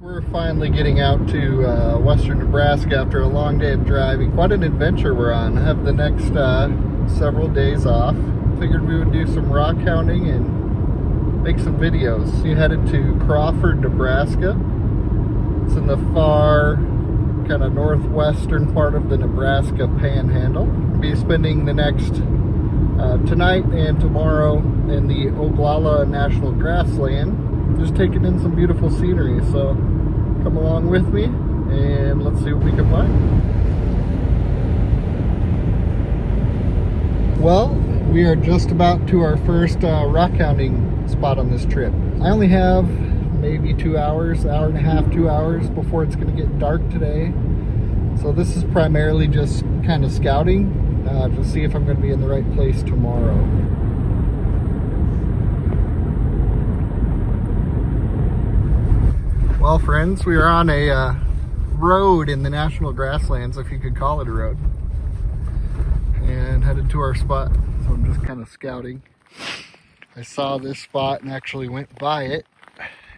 We're finally getting out to western Nebraska after a long day of driving. Quite an adventure we're on. I have the next several days off. Figured we would do some rock hounding and make some videos. We headed to Crawford, Nebraska. It's in the far kind of northwestern part of the Nebraska panhandle. We'll be spending the next tonight and tomorrow in the Oglala National Grassland, just taking in some beautiful scenery. So come along with me and let's see what we can find. Well, we are just about to our first rock hounding spot on this trip. I only have maybe 2 hours, hour and a half, 2 hours before it's going to get dark today. So this is primarily just kind of scouting to see if I'm going to be in the right place tomorrow. Well, friends, we are on a road in the National Grasslands, if you could call it a road, and headed to our spot. So I'm just kind of scouting. I saw this spot and actually went by it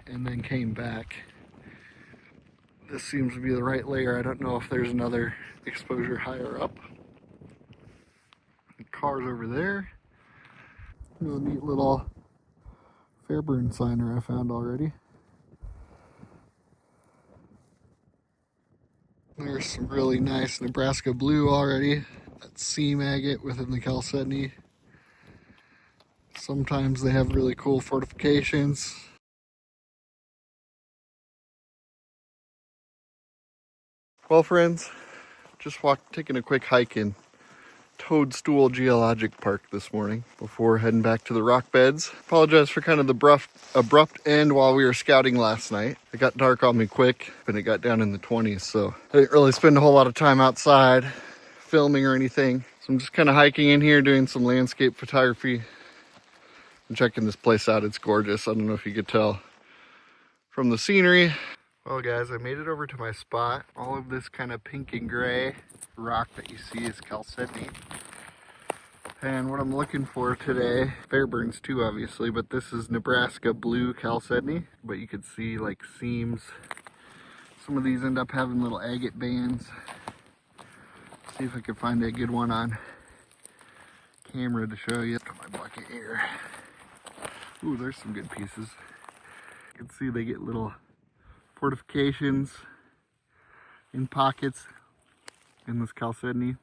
and then came back. This seems to be the right layer. I don't know if there's another exposure higher up. The car's over there. A neat little Fairburn signer I found already. There's some really nice Nebraska blue already. That seam agate within the chalcedony. Sometimes they have really cool fortifications. Well, friends, just taking a quick hike in Toadstool Geologic Park this morning before heading back to the rock beds. Apologize for kind of the abrupt end while we were scouting last night. It got dark on me quick and it got down in the 20s, so I didn't really spend a whole lot of time outside filming or anything. So I'm just kind of hiking in here doing some landscape photography and checking this place out. It's gorgeous. I don't know if you could tell from the scenery. Well, guys, I made it over to my spot. All of this kind of pink and gray rock that you see is chalcedony. And what I'm looking for today, Fairburns too, obviously, but this is Nebraska blue chalcedony. But you could see like seams. Some of these end up having little agate bands. See if I can find a good one on camera to show you. Got my bucket here. Ooh, there's some good pieces. You can see they get little fortifications in pockets in this chalcedony.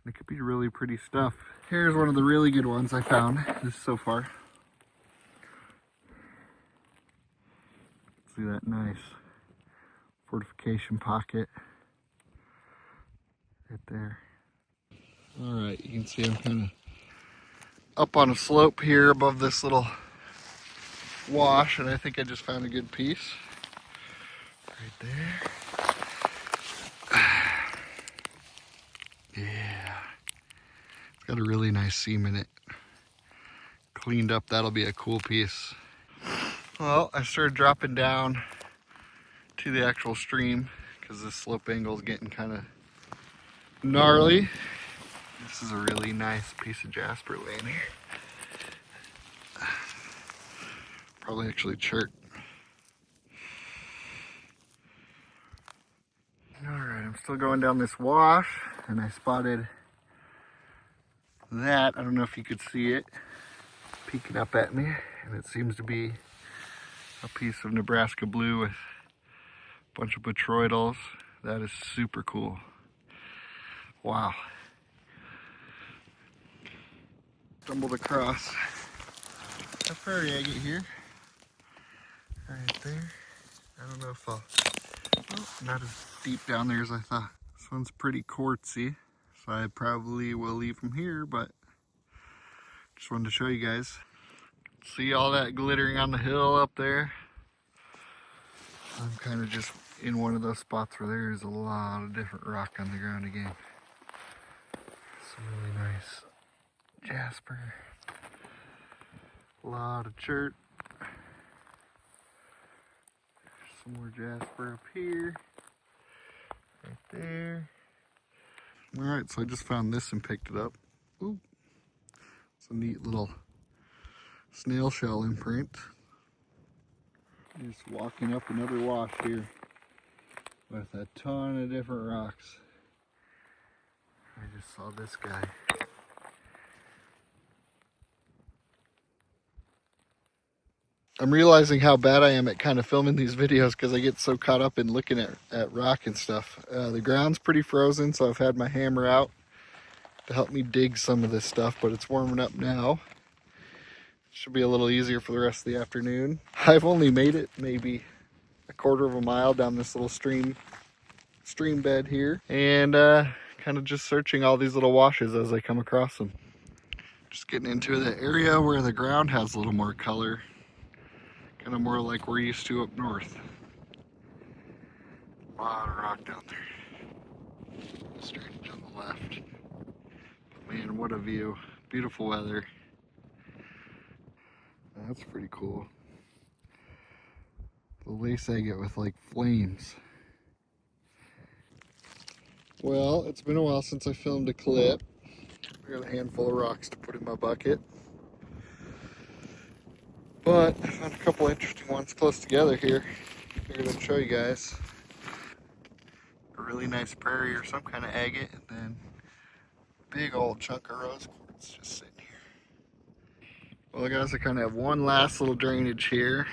It could be really pretty stuff. Here's one of the really good ones I found this so far. See that nice fortification pocket right there. All right, you can see I'm kind of up on a slope here above this little wash, and I think I just found a good piece right there. Yeah, it's got a really nice seam in it. Cleaned up, that'll be a cool piece. Well, I started dropping down to the actual stream because this slope angle is getting kind of gnarly. This is a really nice piece of jasper laying here. Probably actually chert. Alright, I'm still going down this wash and I spotted that. I don't know if you could see it peeking up at me, and it seems to be a piece of Nebraska blue with a bunch of petroidals. That is super cool. Wow. Stumbled across a prairie agate here. Right there. I don't know if I'll... Oh, not as deep down there as I thought. This one's pretty quartzy, so I probably will leave them here, but just wanted to show you guys. See all that glittering on the hill up there? I'm kind of just in one of those spots where there's a lot of different rock on the ground again. Some really nice jasper. A lot of chert. Some more jasper up here. Right there. Alright, so I just found this and picked it up. Ooh. It's a neat little snail shell imprint. Just walking up another wash here with a ton of different rocks. I just saw this guy. I'm realizing how bad I am at kind of filming these videos because I get so caught up in looking at rock and stuff. The ground's pretty frozen, so I've had my hammer out to help me dig some of this stuff, but it's warming up now. Should be a little easier for the rest of the afternoon. I've only made it maybe a quarter of a mile down this little stream bed here, and kind of just searching all these little washes as I come across them. Just getting into the area where the ground has a little more color, kind of more like we're used to up north. A lot of rock down there. Strange on the left. But man, what a view. Beautiful weather. That's pretty cool. The lace agate with like flames. Well, it's been a while since I filmed a clip. I got a handful of rocks to put in my bucket. But I found a couple interesting ones close together here. Figured I'd show you guys. A really nice prairie or some kind of agate, and then a big old chunk of rose quartz just sitting here. Well guys, I kind of have one last little drainage here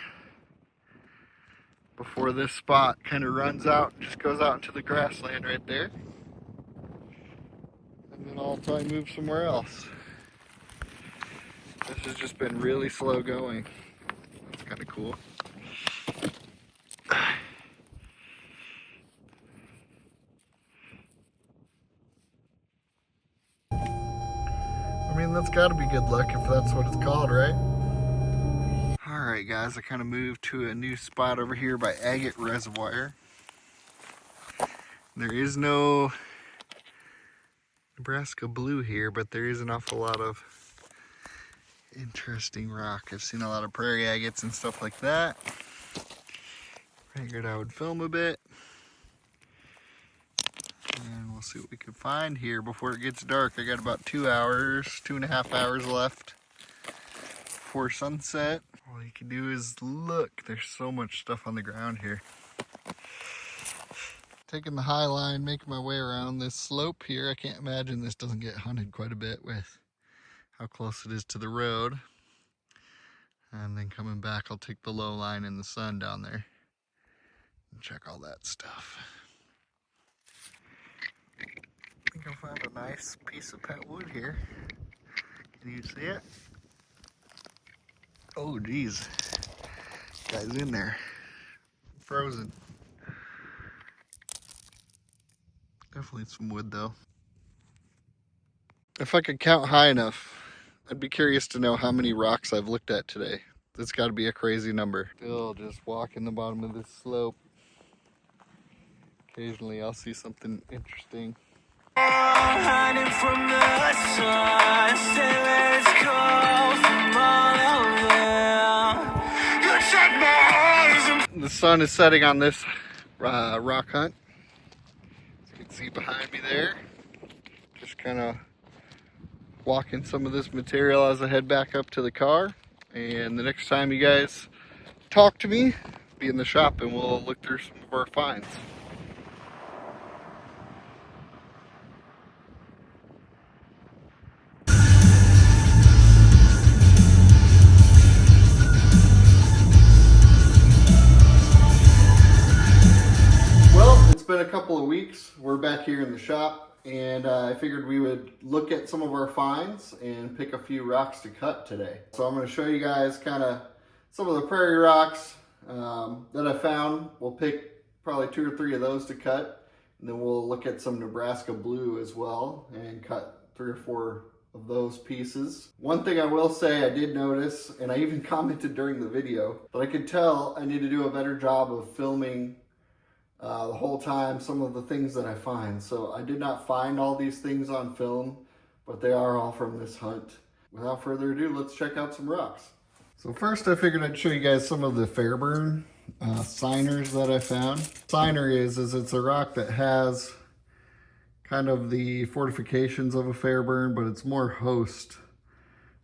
before this spot kind of runs out and just goes out into the grassland right there. And then I'll probably move somewhere else. This has just been really slow going. That's kind of cool. I mean, that's got to be good luck if that's what it's called, right? Alright guys, I kind of moved to a new spot over here by Agate Reservoir. There is no Nebraska blue here, but there is an awful lot of interesting rock. I've seen a lot of prairie agates and stuff like that. Figured I would film a bit. And we'll see what we can find here before it gets dark. I got about 2.5 hours left before sunset. All you can do is look. There's so much stuff on the ground here. Taking the high line, making my way around this slope here. I can't imagine this doesn't get hunted quite a bit with how close it is to the road. And then coming back, I'll take the low line in the sun down there and check all that stuff. I think I'll find a nice piece of pet wood here. Can you see it? Oh geez, guy's in there, frozen. Definitely some wood though. If I could count high enough, I'd be curious to know how many rocks I've looked at today. That's got to be a crazy number. Still just walking the bottom of this slope. Occasionally I'll see something interesting. Hiding from the sun, say let's go from all over. The sun is setting on this rock hunt. As you can see behind me there. Just kind of walking some of this material as I head back up to the car. And the next time you guys talk to me, be in the shop and we'll look through some of our finds. Well, it's been a couple of weeks. We're back here in the shop, and I figured we would look at some of our finds and pick a few rocks to cut today. So I'm going to show you guys kind of some of the prairie rocks that I found. We'll pick probably 2 or 3 of those to cut, and then we'll look at some Nebraska blue as well and cut 3 or 4 of those pieces. One thing I will say I did notice, and I even commented during the video, but I could tell I need to do a better job of filming the whole time some of the things that I find. So I did not find all these things on film, but they are all from this hunt. Without further ado, let's check out some rocks. So first I figured I'd show you guys some of the Fairburn signers that I found. Signer is it's a rock that has kind of the fortifications of a Fairburn, but it's more host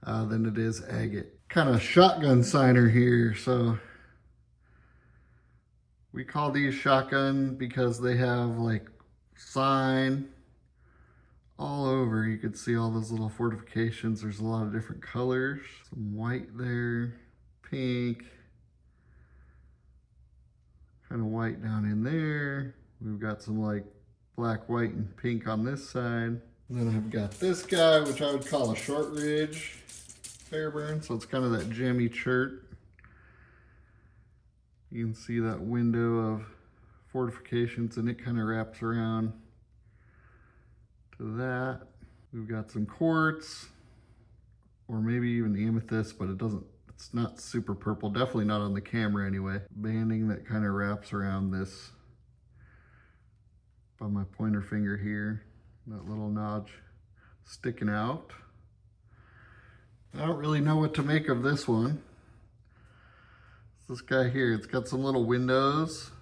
than it is agate. Kind of shotgun signer here, so We call these shotgun because they have like sign all over. You can see all those little fortifications. There's a lot of different colors. Some white there, pink, kind of white down in there. We've got some like black, white, and pink on this side. And then I've got this guy, which I would call a short ridge Fairburn. So it's kind of that jammy chert. You can see that window of fortifications, and it kind of wraps around to that. We've got some quartz, or maybe even amethyst, but it's not super purple, definitely not on the camera anyway. Banding that kind of wraps around this by my pointer finger here, that little notch sticking out. I don't really know what to make of this one. This guy here, it's got some little windows.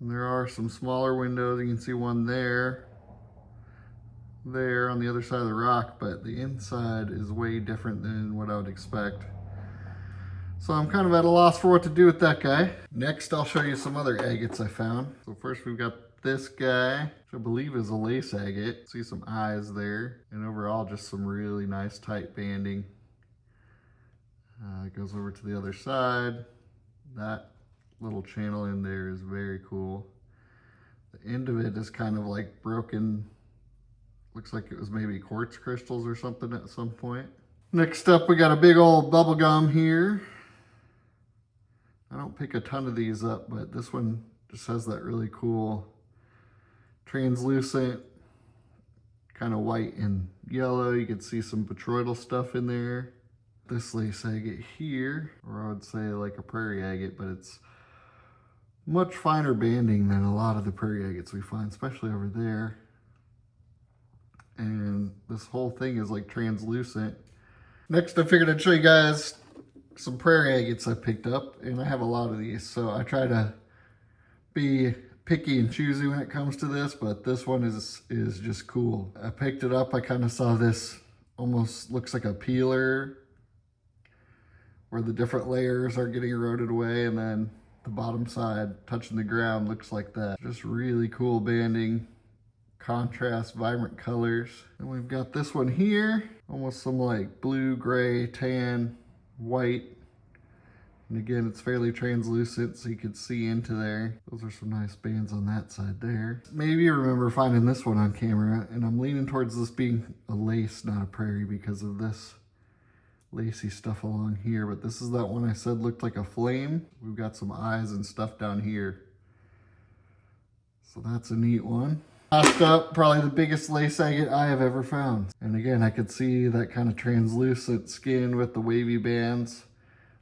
And there are some smaller windows. You can see one there on the other side of the rock, but the inside is way different than what I would expect. So I'm kind of at a loss for what to do with that guy. Next, I'll show you some other agates I found. So first we've got this guy, which I believe is a lace agate. See some eyes there, and overall just some really nice tight banding. It goes over to the other side. That little channel in there is very cool. The end of it is kind of like broken. Looks like it was maybe quartz crystals or something at some point. Next up, we got a big old bubble gum here. I don't pick a ton of these up, but this one just has that really cool translucent kind of white and yellow. You can see some botryoidal stuff in there. This lace agate here, or I would say like a prairie agate, but it's much finer banding than a lot of the prairie agates we find, especially over there. And this whole thing is like translucent. Next, I figured I'd show you guys some prairie agates I picked up, and I have a lot of these, so I try to be picky and choosy when it comes to this, but this one is just cool. I picked it up, I kind of saw this, almost looks like a peeler, where the different layers are getting eroded away, and then the bottom side touching the ground looks like that. Just really cool banding, contrast, vibrant colors. And we've got this one here, almost some like blue, gray, tan, white. And again, it's fairly translucent, so you can see into there. Those are some nice bands on that side there. Maybe you remember finding this one on camera, and I'm leaning towards this being a lace, not a prairie, because of this lacy stuff along here. But this is that one I said looked like a flame. We've got some eyes and stuff down here. So that's a neat one. Last up, probably the biggest lace agate I have ever found. And again, I could see that kind of translucent skin with the wavy bands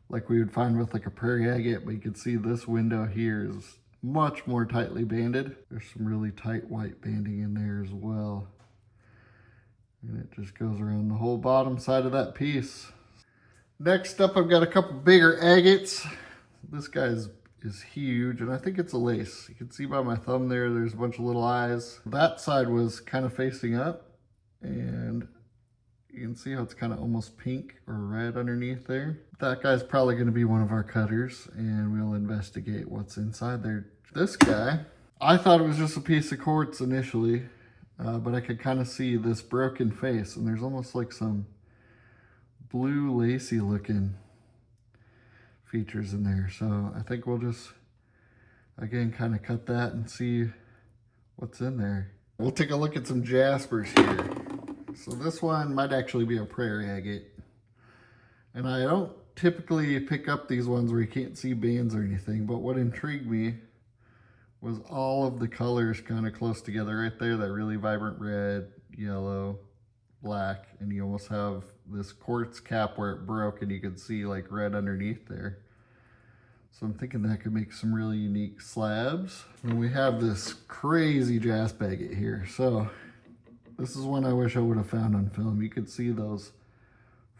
like we would find with like a prairie agate, but you can see this window here is much more tightly banded. There's some really tight white banding in there as well. And it just goes around the whole bottom side of that piece. Next up, I've got a couple bigger agates. This guy is huge, and I think it's a lace. You can see by my thumb there, there's a bunch of little eyes. That side was kind of facing up, and you can see how it's kind of almost pink or red underneath there. That guy's probably going to be one of our cutters, and we'll investigate what's inside there. This guy, I thought it was just a piece of quartz initially, but I could kind of see this broken face, and there's almost like some blue lacy looking features in there. So I think we'll just, again, kind of cut that and see what's in there. We'll take a look at some jaspers here. So this one might actually be a prairie agate. And I don't typically pick up these ones where you can't see bands or anything, but what intrigued me was all of the colors kind of close together right there. That really vibrant red, yellow, black, and you almost have this quartz cap where it broke and you could see like red underneath there. So I'm thinking that could make some really unique slabs. And we have this crazy jasper agate here. So this is one I wish I would have found on film. You could see those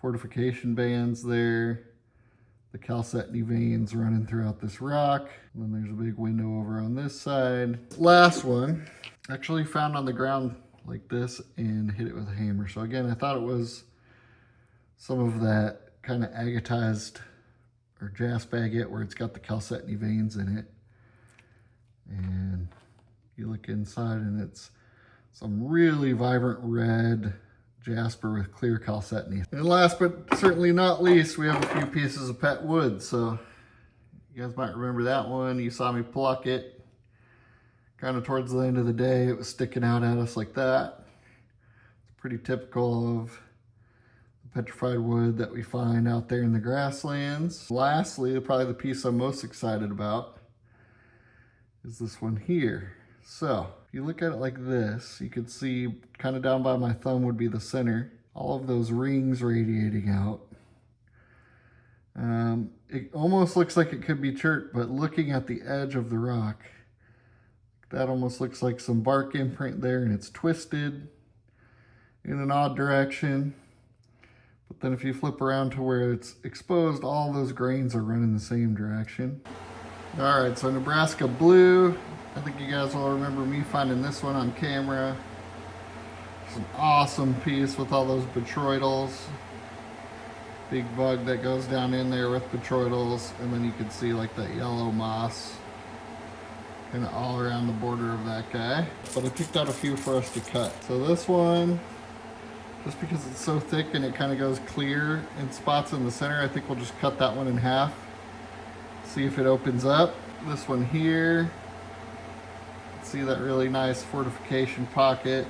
fortification bands there, the chalcedony veins running throughout this rock. And then there's a big window over on this side. Last one, actually found on the ground like this and hit it with a hammer. So again, I thought it was some of that kind of agatized or jasper agate, where it's got the chalcedony veins in it. And you look inside and it's some really vibrant red jasper with clear chalcedony. And last but certainly not least, we have a few pieces of pet wood. So you guys might remember that one. You saw me pluck it. Kind of towards the end of the day, it was sticking out at us like that. It's pretty typical of the petrified wood that we find out there in the grasslands. Lastly, probably the piece I'm most excited about is this one here. So if you look at it like this, you can see kind of down by my thumb would be the center. All of those rings radiating out. It almost looks like it could be chert, but looking at the edge of the rock, that almost looks like some bark imprint there, and it's twisted in an odd direction. But then if you flip around to where it's exposed, all those grains are running the same direction. All right, so Nebraska blue. I think you guys will remember me finding this one on camera. It's an awesome piece with all those botryoidals. Big bug that goes down in there with botryoidals, and then you can see like that yellow moss kind of all around the border of that guy. But I picked out a few for us to cut. So this one, just because it's so thick and it kind of goes clear in spots in the center, I think we'll just cut that one in half. See if it opens up. This one here, see that really nice fortification pocket.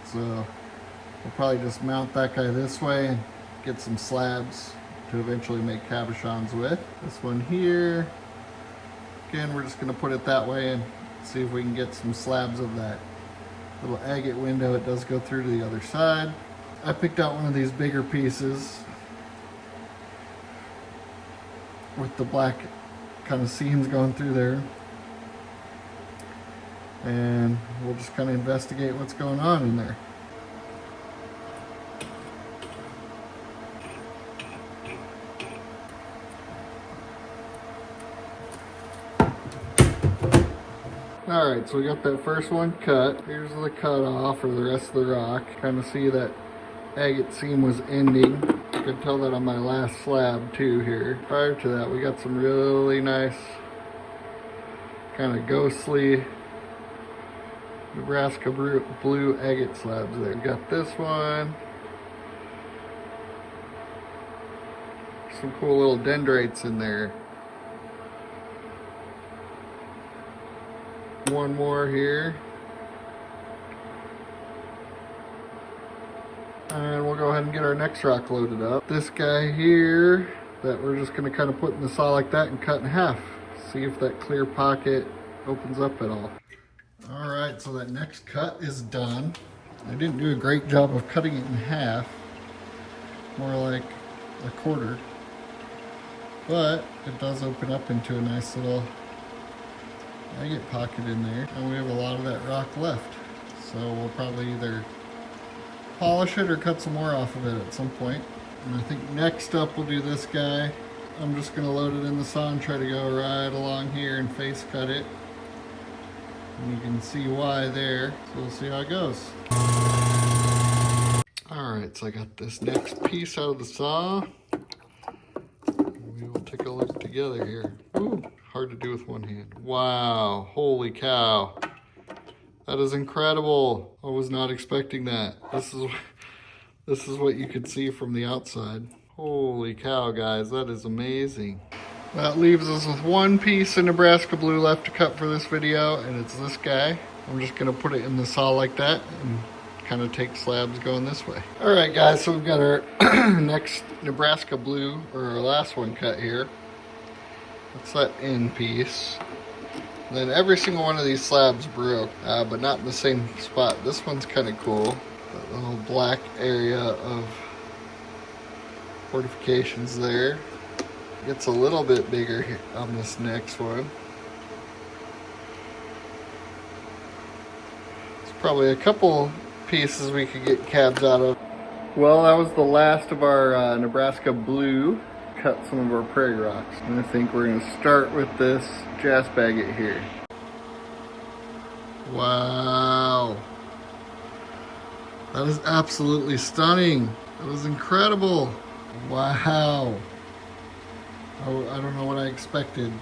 So we'll probably just mount that guy this way and get some slabs to eventually make cabochons with. This one here, again, we're just going to put it that way and see if we can get some slabs of that little agate window. It does go through to the other side. I picked out one of these bigger pieces with the black kind of seams going through there. And we'll just kind of investigate what's going on in there. Alright, so we got that first one cut. Here's the cutoff for the rest of the rock. Kind of see that agate seam was ending. You can tell that on my last slab too here. Prior to that, we got some really nice kind of ghostly Nebraska blue agate slabs there. Got this one. Some cool little dendrites in there. One more here. And we'll go ahead and get our next rock loaded up. This guy here that we're just going to kind of put in the saw like that and cut in half. See if that clear pocket opens up at all. Alright, so that next cut is done. I didn't do a great job of cutting it in half. More like a quarter. But it does open up into a nice little agate pocket in there, and we have a lot of that rock left, so we'll probably either polish it or cut some more off of it at some point. And I think next up we'll do this guy. I'm just going to load it in the saw and try to go right along here and face cut it, and you can see why there, so we'll see how it goes. Alright, so I got this next piece out of the saw. We will take a look together here. Ooh. Hard to do with one hand. Wow, holy cow. That is incredible. I was not expecting that. This is what you could see from the outside. Holy cow, guys, that is amazing. That leaves us with one piece of Nebraska blue left to cut for this video, and it's this guy. I'm just gonna put it in the saw like that and kind of take slabs going this way. All right, guys, so we've got our next Nebraska blue, or our last one cut here. That's that end piece. And then every single one of these slabs broke, but not in the same spot. This one's kind of cool. That little black area of fortifications there. Gets a little bit bigger here on this next one. There's probably a couple pieces we could get cabs out of. Well, that was the last of our Nebraska blue. Cut some of our prairie rocks, and I think we're going to start with this jasper agate here. Wow, that is absolutely stunning. That was incredible. Wow, Oh, I don't know what I expected.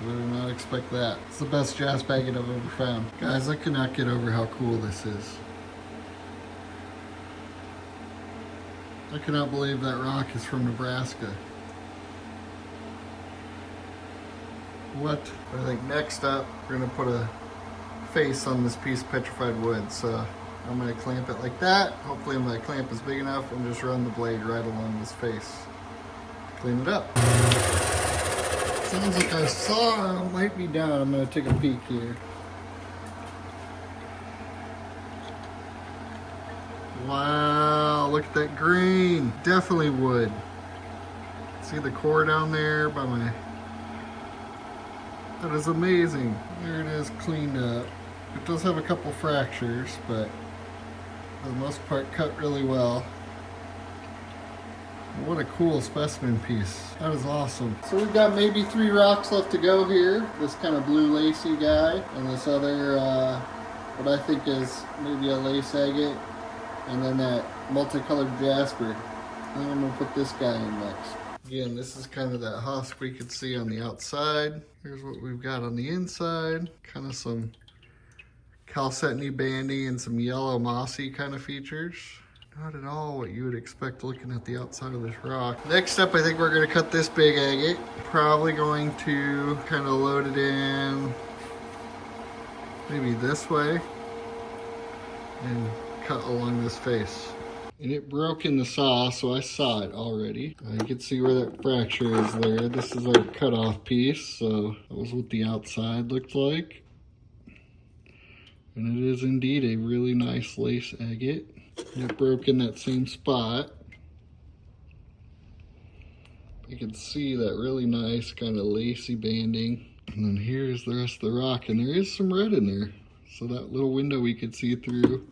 I did not expect that. It's the best jasper agate I've ever found. Guys, I cannot get over how cool this is. I cannot believe that rock is from Nebraska. What? I think next up, we're gonna put a face on this piece of petrified wood. So I'm gonna clamp it like that. Hopefully my clamp is big enough and just run the blade right along this face. Clean it up. Sounds like our saw might be down. I'm gonna take a peek here. Wow, look at that green. Definitely wood. See the core down there by my... That is amazing. There it is, cleaned up. It does have a couple fractures, but for the most part cut really well. What a cool specimen piece. That is awesome. So we've got maybe 3 rocks left to go here. This kind of blue lacy guy, and this other, what I think is maybe a lace agate, and then that multicolored jasper. I think I'm gonna put this guy in next. Again, this is kind of that husk we could see on the outside. Here's what we've got on the inside. Kind of some chalcedony banding and some yellow mossy kind of features. Not at all what you would expect looking at the outside of this rock. Next up, I think we're gonna cut this big agate. Probably going to kind of load it in maybe this way and cut along this face. And it broke in the saw, so I saw it already. You can see where that fracture is there. This is our cutoff piece, so that was what the outside looked like. And it is indeed a really nice lace agate. It broke in that same spot. You can see that really nice kind of lacy banding. And then here's the rest of the rock, and there is some red in there. So that little window we could see through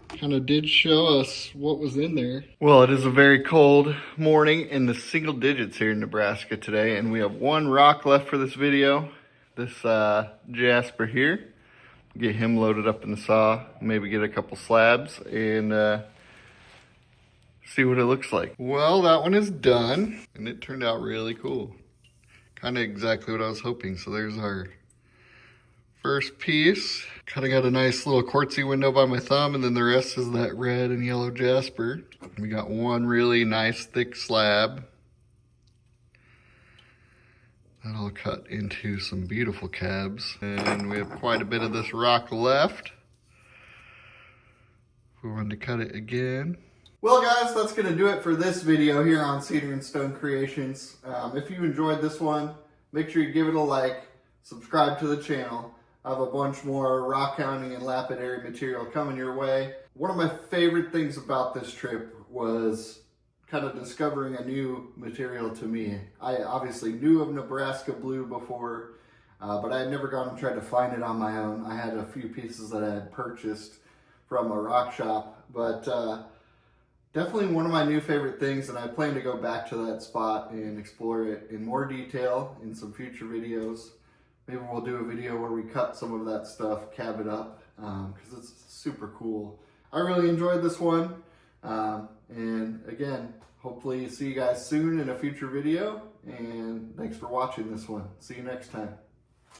kind of did show us what was in there. Well, it is a very cold morning in the single digits here in Nebraska today, and we have 1 rock left for this video. This jasper here. Get him loaded up in the saw, maybe get a couple slabs and see what it looks like. Well, that one is done, and it turned out really cool. Kind of exactly what I was hoping. So there's our first piece. Kind of got a nice little quartzy window by my thumb, and then the rest is that red and yellow jasper. We got 1 really nice thick slab. That'll cut into some beautiful cabs. And we have quite a bit of this rock left. If we wanted to cut it again. Well guys, that's gonna do it for this video here on Cedar and Stone Creations. If you enjoyed this one, make sure you give it a like, subscribe to the channel. I have a bunch more rock hounding and lapidary material coming your way. One of my favorite things about this trip was kind of discovering a new material to me. I obviously knew of Nebraska blue before, but I had never gone and tried to find it on my own. I had a few pieces that I had purchased from a rock shop, but definitely one of my new favorite things, and I plan to go back to that spot and explore it in more detail in some future videos. Maybe we'll do a video where we cut some of that stuff, cab it up, because it's super cool. I really enjoyed this one. And again, hopefully see you guys soon in a future video, and thanks for watching this one. See you next time.